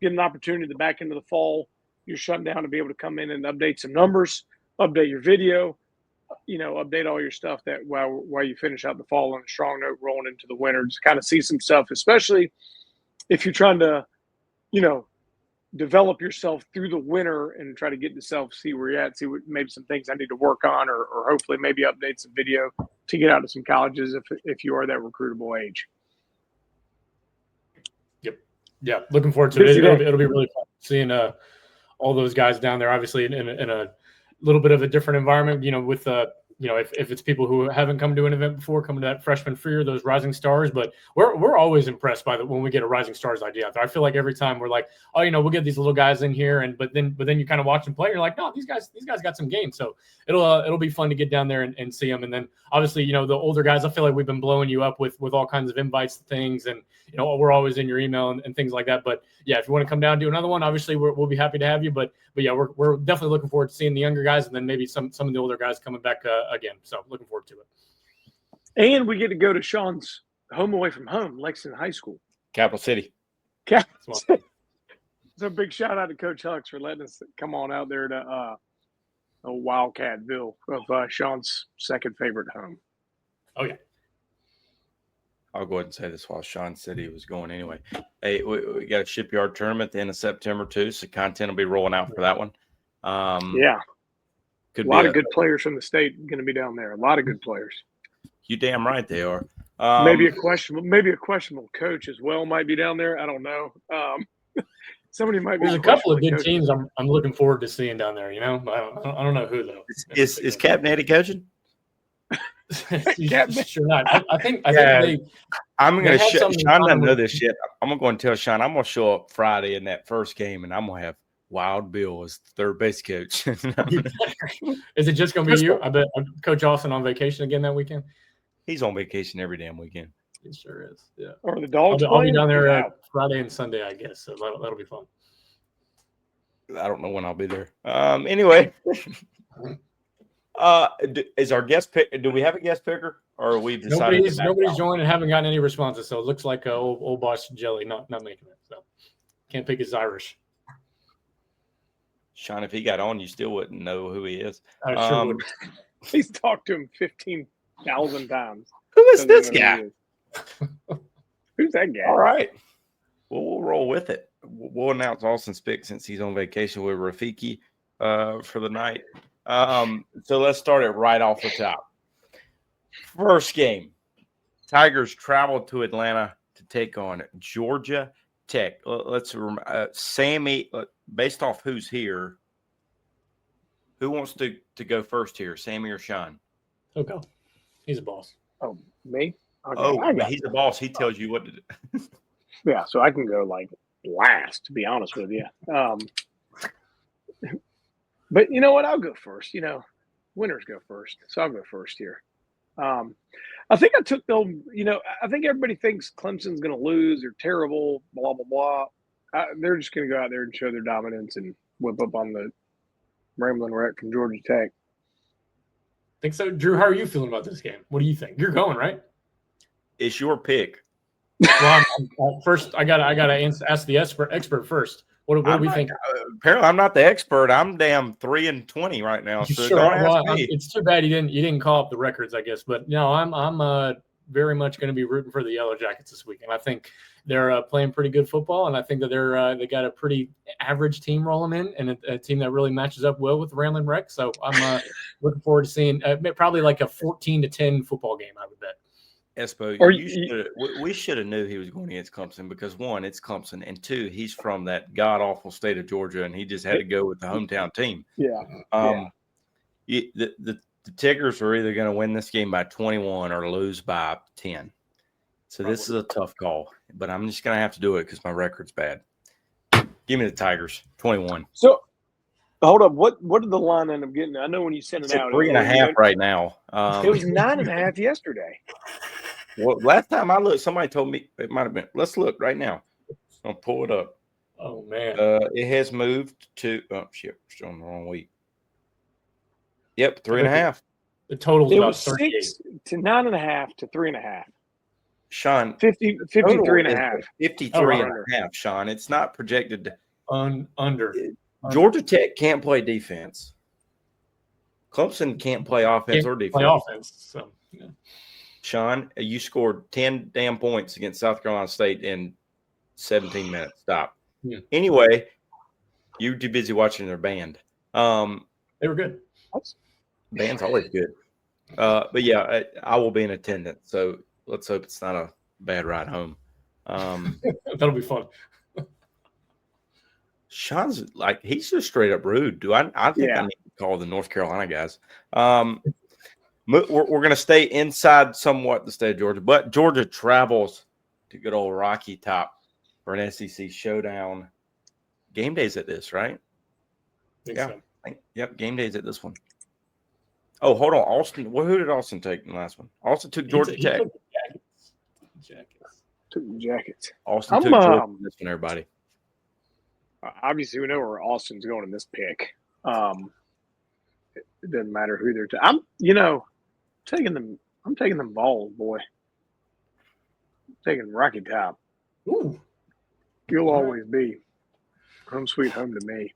Get an opportunity at the back end of the fall. You're shut down to be able to come in and update some numbers, update your video, update all your stuff that while you finish out the fall on a strong note, rolling into the winter, just kind of see some stuff, especially if you're trying to, develop yourself through the winter and try to get yourself, see where you're at, see what maybe some things I need to work on, or hopefully maybe update some video to get out of some colleges if you are that recruitable age. Yep. Yeah. Looking forward to it. It'll be really fun seeing all those guys down there, obviously in a little bit of a different environment, with if it's people who haven't come to an event before, coming to that freshman free or those Rising Stars. But we're always impressed by when we get a Rising Stars idea out there. I feel like every time we're like, oh, we'll get these little guys in here, but then you kind of watch them play, and you're like, no, these guys got some game. So it'll be fun to get down there and see them. And then obviously, the older guys, I feel like we've been blowing you up with all kinds of invites to things, and we're always in your email and things like that. But yeah, if you want to come down and do another one, obviously we'll be happy to have you. But yeah, we're definitely looking forward to seeing the younger guys, and then maybe some of the older guys coming back again. So looking forward to it. And we get to go to Sean's home away from home, Lexington High School. Capital City. So a big shout out to Coach Hux for letting us come on out there to Wildcatville of Sean's second favorite home. Oh, yeah. I'll go ahead and say this while Sean said he was going anyway. Hey, we got a shipyard tournament at the end of September too, so content will be rolling out for that one. Yeah. A lot of good players from the state going to be down there. A lot of good players. You damn right they are. Maybe a questionable coach as well might be down there. I don't know. Somebody might be. There's a couple of questionably good coaching. teams I'm looking forward to seeing down there. You know, I don't know who though. Is Cap Natty coaching? Sure not. I think Yeah. they. I'm They going to had Sean something in doesn't common know with- this yet. I'm going to go and tell Sean I'm going to show up Friday in that first game, and I'm going to have Wild Bill as third base coach. Is it just going to be you? I bet Coach Austin on vacation again that weekend. He's on vacation every damn weekend. It sure is. Yeah. Or the I'll dogs be, I'll be playing? down there Wow. Friday and Sunday, I guess. So that'll be fun. I don't know when I'll be there. Anyway, is our guest pick? Do we have a guest picker, or are we decided? Nobody's joined and haven't gotten any responses. So it looks like old boss Jelly not making it. So can't pick his Irish. Sean, if he got on, you still wouldn't know who he is. I sure would. He's talked to him 15,000 times. Who is Doesn't this know who guy? he is. Who's that guy? All right. Well, we'll roll with it. We'll announce Austin's pick since he's on vacation with Rafiki for the night. So let's start it right off the top. First game. Tigers traveled to Atlanta to take on Georgia Tech. Let's Sammy, based off who's here, who wants to go first here, Sammy or Sean? He'll go. He's a boss. Oh, me? Okay, Oh, I got he's the boss. He tells you what to do. Yeah, so I can go like last, to be honest with you. But you know what? I'll go first. You know, winners go first, so I'll go first here. I think I took them. You know, I think everybody thinks Clemson's going to lose. They're terrible. Blah blah blah. They're just going to go out there and show their dominance and whip up on the Rambling Wreck from Georgia Tech. Think so, Drew? How are you feeling about this game? What do you think? You're going, right? It's your pick. Well, first I gotta ask the expert first. What do we think? Apparently, I'm not the expert. I'm damn 3-20 right now. So Sure. don't ask Well, me. it's too bad you didn't call up the records, I guess. But no, I'm very much going to be rooting for the Yellow Jackets this weekend. I think they're playing pretty good football, and I think that they got a pretty average team rolling in, and a team that really matches up well with the Ramblin' Wreck. So I'm looking forward to seeing probably like a 14-10 football game, I would bet. Espo, we should have knew he was going against Clemson because, one, it's Clemson, and two, he's from that god-awful state of Georgia, and he just had to go with the hometown team. Yeah. The Tigers are either going to win this game by 21 or lose by 10. So this is a tough call, but I'm just going to have to do it because my record's bad. Give me the Tigers, 21. So, hold up. What did the line end up getting? I know when you sent it It's at out. 3.5 right now. It was 9.5 yesterday. Well, last time I looked, somebody told me it might have been. Let's look right now. I'll pull it up. Oh man, it has moved to. Oh shit, we're still on the wrong week. Yep, 3.5. the total's It about was 38. 6 to 9.5 to 3.5. Sean, 53.5. 53.5. Sean, it's not projected. Under. Georgia Tech can't play defense. Clemson can't play offense or defense. Play offense. So yeah. Sean, you scored 10 damn points against South Carolina State in 17 minutes. Stop. Yeah. Anyway, you're too busy watching their band. They were good. Band's always good. But yeah, I will be in attendance. So let's hope it's not a bad ride home. That'll be fun. Sean's like, he's just straight up rude. I think I need to call the North Carolina guys. We're going to stay inside somewhat the state of Georgia, but Georgia travels to good old Rocky Top for an SEC showdown. Game day's at this, right? So. Yep, game day's at this one. Oh, hold on. Austin, who did Austin take in the last one? Austin took Georgia Tech. Took the Jackets. Austin took Georgia in this one, everybody. Obviously, we know where Austin's going in this pick. It doesn't matter who they're I'm taking them. I'm taking them Vols, boy. I'm taking Rocky Top. Ooh. You'll always be home sweet home to me.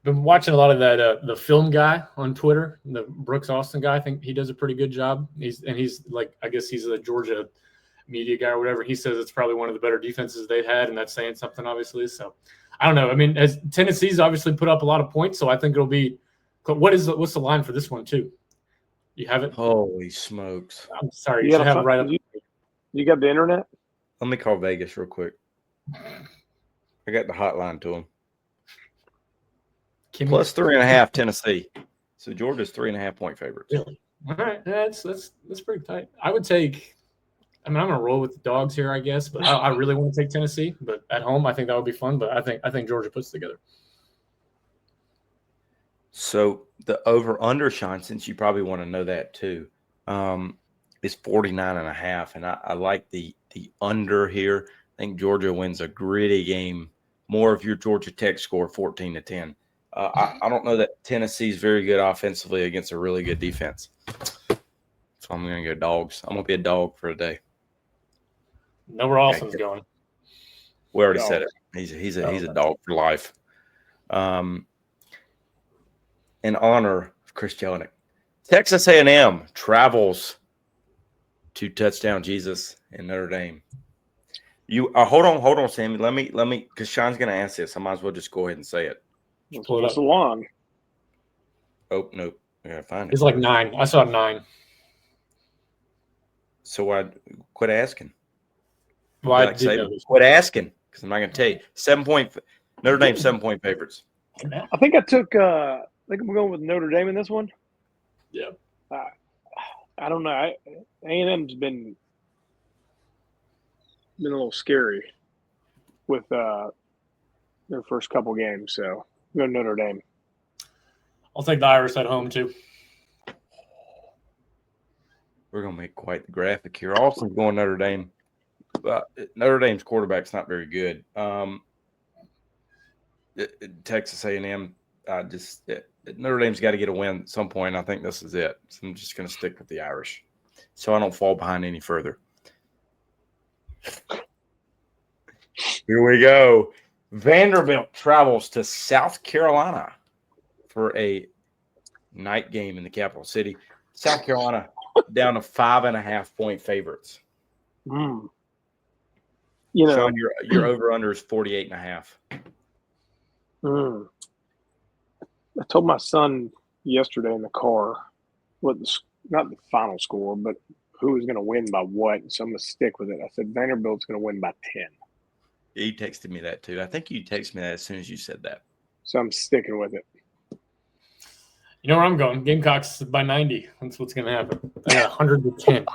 Been watching a lot of that the film guy on Twitter, the Brooks Austin guy. I think he does a pretty good job. He's like, I guess he's a Georgia media guy or whatever. He says it's probably one of the better defenses they've had, and that's saying something, obviously. So I don't know. I mean, as Tennessee's obviously put up a lot of points, so I think it'll be. What's the line for this one too? You have it? Holy smokes! I'm sorry, you should have it right up. You got the internet? Let me call Vegas real quick. I got the hotline to them. Kimmy. Plus 3.5 Tennessee. So Georgia's 3.5-point favorites. Really? All right, that's pretty tight. I would take. I mean, I'm gonna roll with the dogs here, I guess, but I really want to take Tennessee. But at home, I think that would be fun. But I think Georgia puts it together. So the over-under, Sean, since you probably want to know that too, is 49.5, and I like the under here. I think Georgia wins a gritty game. More of your Georgia Tech score, 14-10. I don't know that Tennessee's very good offensively against a really good defense. So I'm going to go dogs. I'm going to be a dog for a day. Know where Austin's going. We already said it. He's a dog for life. In honor of Chris Jelinek, Texas A&M travels to touchdown Jesus in Notre Dame. You hold on, Sammy. Let me because Sean's going to ask this. I might as well just go ahead and say it. Pull it up. Along. Oh nope, I gotta find it. It's like 9. I saw 9. So I quit asking. Well, I did know this. Quit asking because I'm not going to tell you. 7-point Notre Dame 7-point favorites. I think I took. I think I'm going with Notre Dame in this one. Yeah. I don't know. A&M's been a little scary with their first couple games, so I'm going Notre Dame. I'll take the Irish at home too. We're going to make quite the graphic here. Austin's going Notre Dame. Notre Dame's quarterback's not very good. Texas A&M, Notre Dame's got to get a win at some point. I think this is it. So I'm just going to stick with the Irish so I don't fall behind any further. Here we go. Vanderbilt travels to South Carolina for a night game in the capital city. South Carolina down to 5.5-point favorites. You know, Sean, your over-under is 48.5. I told my son yesterday in the car not the final score, but who was going to win by what. So I'm going to stick with it. I said Vanderbilt's going to win by 10. He texted me that too. I think you texted me that as soon as you said that. So I'm sticking with it. You know where I'm going? Gamecocks by 90. That's what's going to happen. I got 110.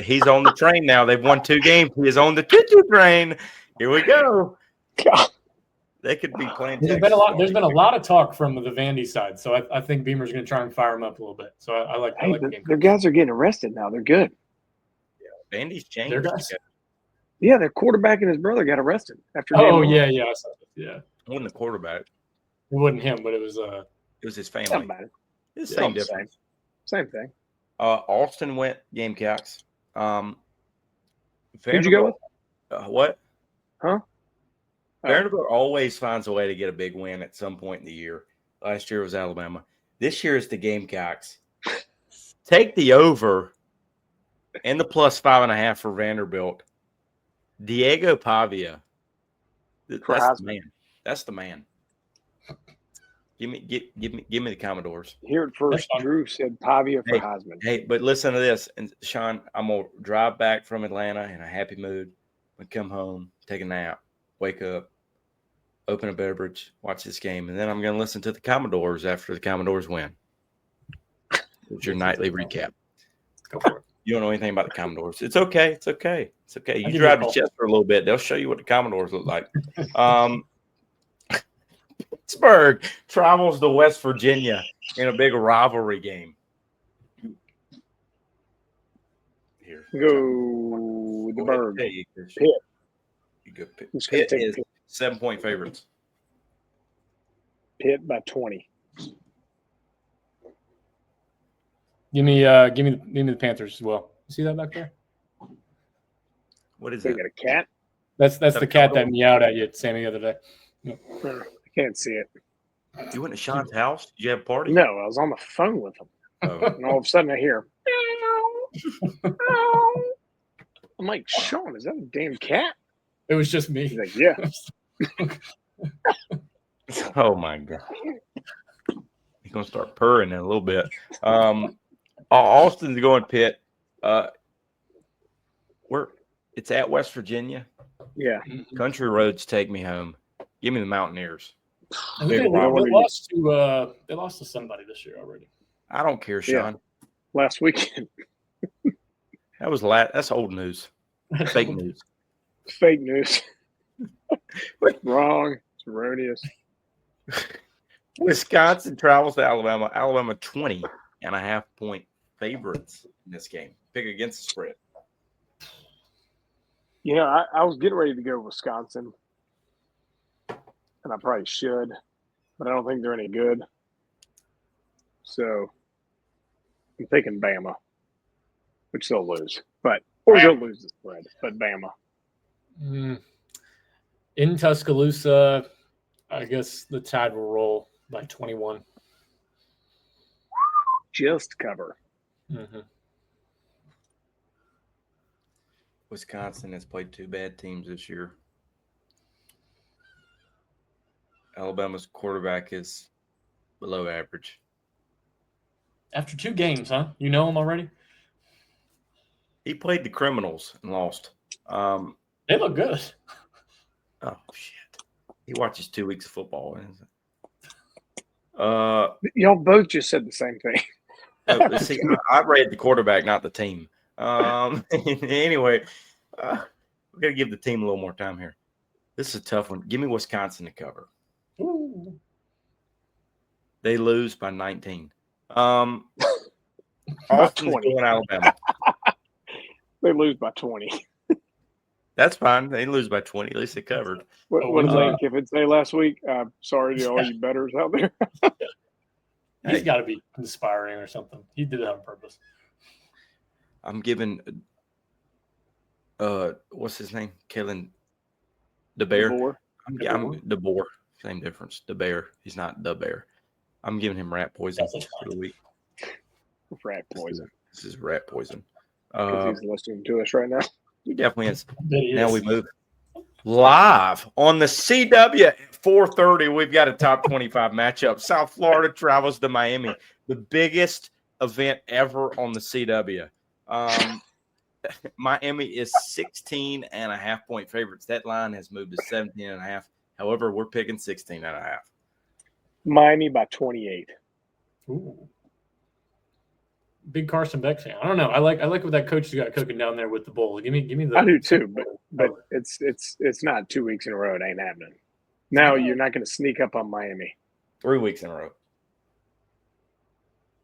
He's on the train now. They've won 2 games. He is on the choo-choo train. Here we go. God. They could be playing. There's been a lot of talk from the Vandy side, so I think Beamer's going to try and fire him up a little bit. So I like the game. Their guys are getting arrested now. They're good. Yeah, Vandy's changed. Their guys. Yeah, their quarterback and his brother got arrested after. Oh yeah, I saw it. Yeah. It wasn't the quarterback. It wasn't him, but it was. It was his family. Doesn't matter. It's the same difference. Same thing. Austin went Gamecocks. Who'd you go with? What? Huh? Vanderbilt always finds a way to get a big win at some point in the year. Last year was Alabama. This year is the Gamecocks. Take the over and the plus 5.5 for Vanderbilt. Diego Pavia. That's the man. That's the man. Give me the Commodores. Here at first, Drew said Pavia for Heisman. Hey, but listen to this. And Sean, I'm gonna drive back from Atlanta in a happy mood. I come home, take a nap, wake up, open a beverage, watch this game, and then I'm gonna listen to the Commodores after the Commodores win. It's your nightly recap. Go for it. You don't know anything about the Commodores. It's okay. It's okay. It's okay. You drive to Chester a little bit. They'll show you what the Commodores look like. Pittsburgh travels to West Virginia in a big rivalry game. Here. Go with the Bird. Pitt. You go Pitt. Pitt is 7-point favorites. Pitt by 20. Give me the Panthers as well. You see that back there? What is They that? got a cat? That's the cat that meowed at you, Sammy, the other day. I can't see it. You went to Sean's house? Did you have a party? No, I was on the phone with him. Oh. And all of a sudden I hear, I'm like, Sean, is that a damn cat? It was just me. He's like, yeah. Oh my God. He's gonna start purring in a little bit. Austin's going Pitt. It's at West Virginia. Yeah. Country roads take me home. Give me the Mountaineers. They lost to somebody this year already. I don't care, Sean. Yeah. Last weekend. That's old news. Fake news. Fake news. Wrong. It's erroneous. Wisconsin travels to Alabama. Alabama 20.5-point favorites in this game. Pick against the spread. You know, I was getting ready to go Wisconsin, and I probably should, but I don't think they're any good. So I'm thinking Bama, which they'll lose, or they'll lose the spread, but Bama. In Tuscaloosa, I guess the Tide will roll by 21. Just cover. Mm-hmm. Wisconsin has played two bad teams this year. Alabama's quarterback is below average. After 2 games, huh? You know him already? He played the Criminals and lost. They look good. Oh, shit. He watches 2 weeks of football. Y'all both just said the same thing. See, I read the quarterback, not the team. Anyway, we got to give the team a little more time here. This is a tough one. Give me Wisconsin to cover. Ooh. They lose by 19. Austin's going Alabama. They lose by 20. That's fine. They lose by 20. At least they covered. What did Lane Kiffin say last week? Sorry to all you bettors out there. He's got to be conspiring or something. He did it on purpose. I'm giving what's his name? Kellen DeBear. I'm DeBoer. Same difference. DeBear. He's not the bear. I'm giving him rat poison for the week. Rat poison. This is rat poison. Because he's listening to us right now. He definitely is. Now we move live on the CW at 4:30. We've got a top 25 matchup. South Florida travels to Miami, the biggest event ever on the CW. Miami is 16.5-point favorites. That line has moved to 17.5. However, we're picking 16.5. Miami by 28. Ooh. Big Carson Beck fan. I don't know. I like what that coach got cooking down there with the bowl. Give me the. I do too, but it's not 2 weeks in a row. It ain't happening. Now you're not going to sneak up on Miami. 3 weeks in a row.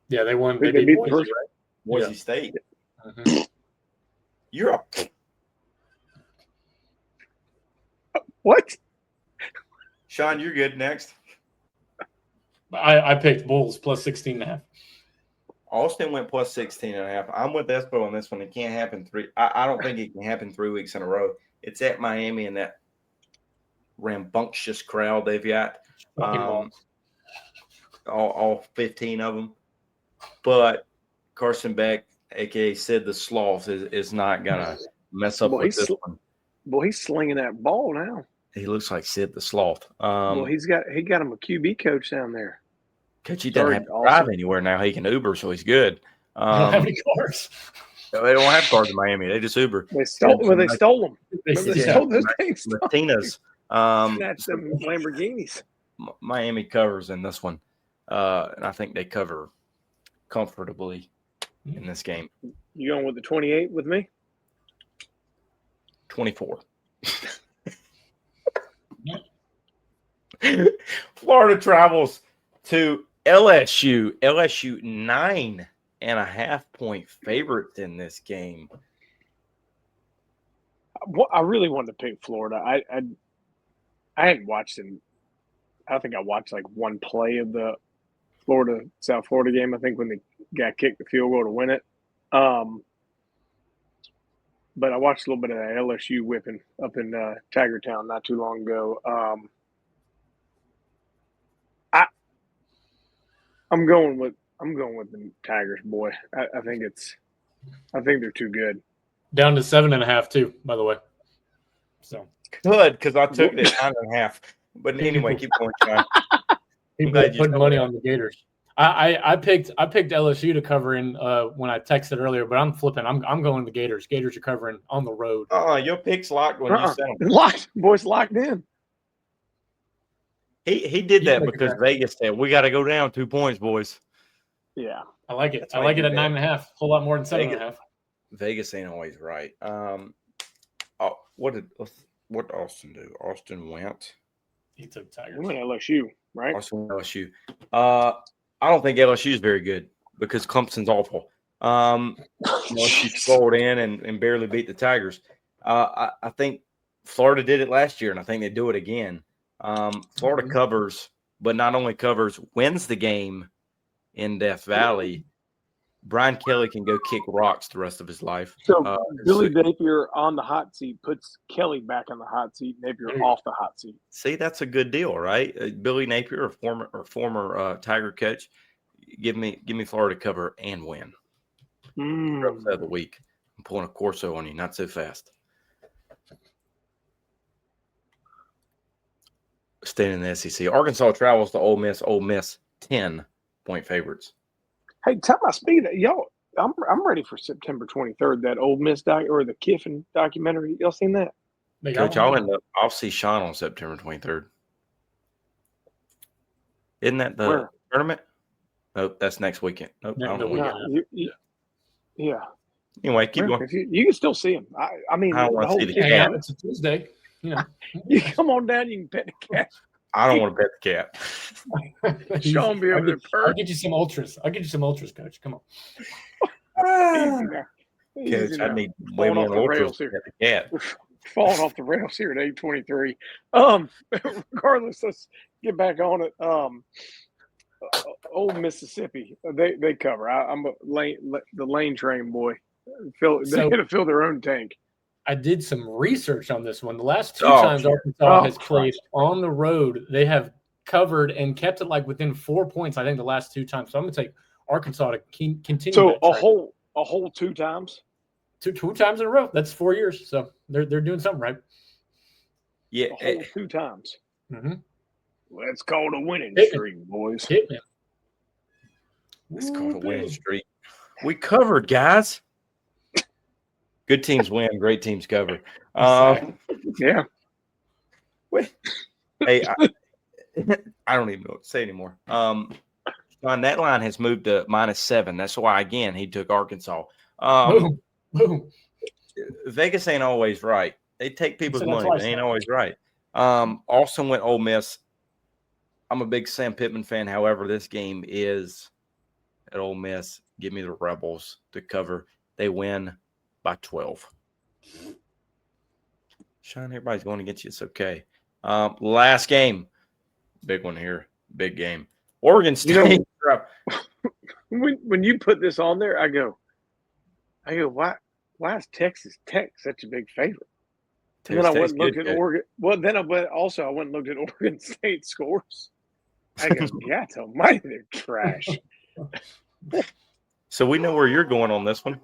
Yeah, they won. They beat Boise, right? Boise State. Mm-hmm. You're up. What? Sean, you're good. Next. I picked Bulls plus 16.5. Austin went plus 16.5. I'm with Espo on this one. It can't happen I don't think it can happen 3 weeks in a row. It's at Miami and that rambunctious crowd they've got. All 15 of them. But Carson Beck, a.k.a. Sid the Sloth, is not going to mess up with this one. Boy, he's slinging that ball now. He looks like Sid the Sloth. He got him a QB coach down there. Coach, he doesn't have to drive anywhere now. He can Uber, so he's good. They don't have any cars. They don't have cars in Miami. They just Uber. They stole them. They stole those things. Latinas. Snatched them Lamborghinis. Miami covers in this one. And I think they cover comfortably in this game. You going with the 28 with me? 24. Florida travels to LSU. LSU 9.5-point favorites in this game. I really wanted to pick Florida. I hadn't watched them. I think I watched like one play of the South Florida game. I think when they got kicked the field goal to win it. But I watched a little bit of that LSU whipping up in Tigertown not too long ago. I'm going with the Tigers, boy. I think they're too good. Down to 7.5 too, by the way. So good, because I took it 9.5. But anyway, keep going, Sean. People putting money on the Gators. I picked LSU to cover in when I texted earlier, but I'm flipping. I'm going the Gators. Gators are covering on the road. Your pick's locked when you said them. Locked, boys, locked in. He did You that make it because back. Vegas said we got to go down 2 points, boys. Yeah, I like it. That's I why like he it at did that. 9.5. A whole lot more than 7.5. Vegas ain't always right. What did Austin do? Austin went. He took Tigers. we went LSU, right? Austin went LSU. I don't think LSU is very good because Clemson's awful. LSU rolled in and barely beat the Tigers. I think Florida did it last year, and I think they do it again. Florida covers, but not only covers, wins the game in Death Valley. Brian Kelly can go kick rocks the rest of his life. So Billy Napier on the hot seat puts Kelly back on the hot seat. Napier off the hot seat. See, that's a good deal, right? Billy Napier, a former Tiger coach, give me Florida cover and win. Upset of the week. I'm pulling a Corso on you, not so fast. Staying in the SEC, Arkansas travels to Ole Miss. Ole Miss 10-point favorites. Hey, tell my speed, y'all. I'm ready for September 23rd. That Ole Miss or the Kiffin documentary. Y'all seen that? Coach, I'll see Sean on September 23rd. Isn't that the tournament? Nope, that's next weekend. Nope, I don't know. Yeah. Anyway, keep going. You can still see him. I mean, I don't want to see the cat. It's a Tuesday. You know, you come on down. You can pet the cat. I don't want to pet the cat. Sean be over there. I'll get you some ultras. Coach. Come on. Coach, I need way more ultras to pet the cat. Falling off the rails here at 8:23. Regardless, let's get back on it. Old Mississippi, they cover. I'm the lane train boy. They got to fill their own tank. I did some research on this one. The last two times Arkansas has played on the road, they have covered and kept it like within 4 points. I think the last 2 times. So I'm going to take Arkansas to continue. So a whole 2 times. Two times in a row. That's 4 years. So they're doing something right. Yeah, a whole 2 times. Mm-hmm. Let's call it a winning streak, boys. Let's call it a winning streak. We covered, guys. Good teams win. Great teams cover. Yeah. Hey, I don't even know what to say anymore. John, that line has moved to -7. That's why, again, he took Arkansas. Boom. Vegas ain't always right. They take people's money. They ain't always right. Austin went Ole Miss. I'm a big Sam Pittman fan. However, this game is at Ole Miss. Give me the Rebels to cover. They win by 12. Sean, everybody's going against you. It's okay. Last game. Big one here. Big game. Oregon State. When you put this on there, I go, why is Texas Tech such a big favorite? And then I went and looked at Oregon. Well, then I went and looked at Oregon State scores. I go, God almighty, they're trash. So we know where you're going on this one.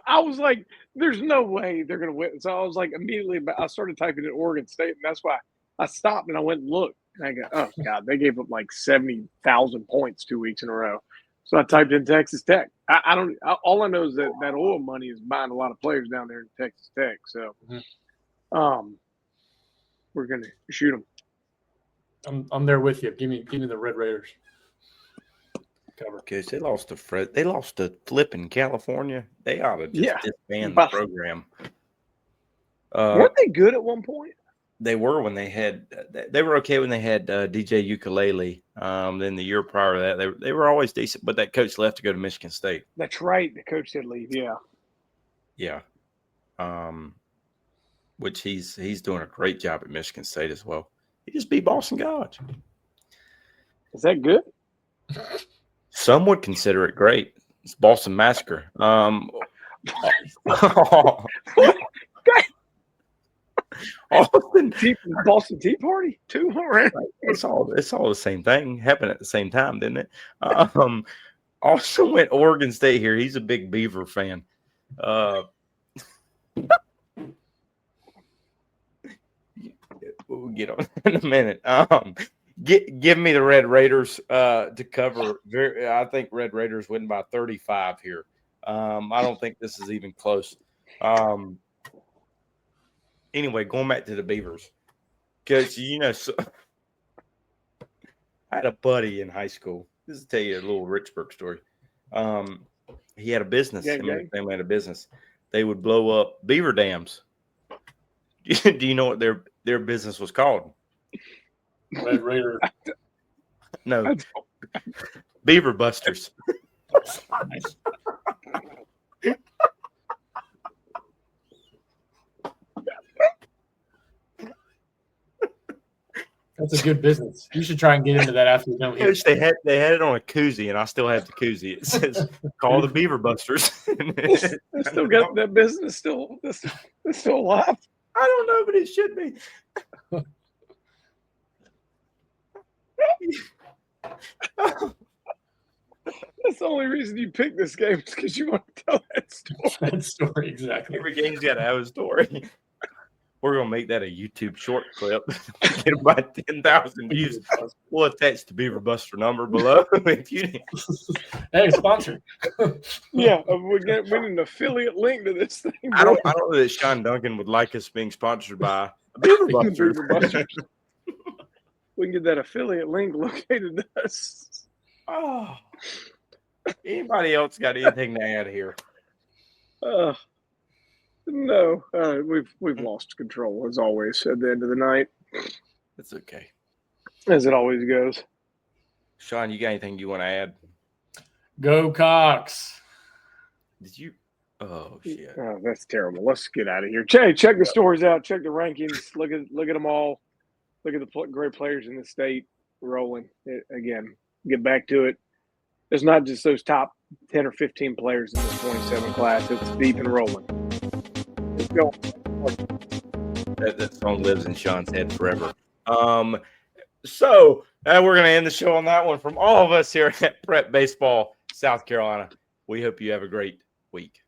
I was like, there's no way they're going to win. So I was like, immediately, I started typing in Oregon State, and that's why I stopped and I went and looked. And I go, oh, God, they gave up like 70,000 points 2 weeks in a row. So I typed in Texas Tech. All I know is that oil money is buying a lot of players down there in Texas Tech. So we're going to shoot them. I'm there with you. Give me the Red Raiders. Cover. Because they lost to They lost to Flippin' California. They ought to just disband the program. Weren't they good at one point? They were when they had. They were okay when they had DJ Ukulele. Then the year prior to that, they were always decent. But that coach left to go to Michigan State. That's right. The coach did leave. Yeah. Yeah. Which he's doing a great job at Michigan State as well. He just beat Boston College. Is that good? Some would consider it great. It's Boston Massacre. Boston Tea Party too. Right? It's all the same thing. Happened at the same time, didn't it? Also went Oregon State here. He's a big Beaver fan. We'll get on in a minute. Give me the Red Raiders to cover. I think Red Raiders win by 35 here. I don't think this is even close. Anyway, going back to the Beavers, because I had a buddy in high school. This is tell you a little Richburg story. He had a business. Him and his family had a business. They would blow up beaver dams. Do you know what their business was called? Red Raider. No, Beaver Busters. Nice. That's a good business. You should try and get into that after you know here. They had it on a koozie, and I still have the koozie. It says "Call the Beaver Busters." I still got that business still. It's still alive. I don't know, but it should be. That's the only reason you picked this game is because you want to tell that story. That story, exactly. Every game's got to have a story. We're gonna make that a YouTube short clip. Get about 10,000 views. We'll attach the Beaver Buster number below. If you Hey, sponsor. Yeah, we need an affiliate link to this thing. I don't know that Sean Duncan would like us being sponsored by Beaver Busters. Beaver Busters. We can get that affiliate link located to us. Oh. Anybody else got anything to add here? No, we've lost control as always at the end of the night. It's okay. As it always goes. Sean, you got anything you want to add? Go Cox. Did you? Oh shit! Oh, that's terrible. Let's get out of here. Check the stories out. Check the rankings. Look at them all. Look at the great players in the state rolling. Again, get back to it. It's not just those top 10 or 15 players in the 27 class. It's deep and rolling. Let's go. That song lives in Sean's head forever. So we're going to end the show on that one. From all of us here at Prep Baseball, South Carolina, we hope you have a great week.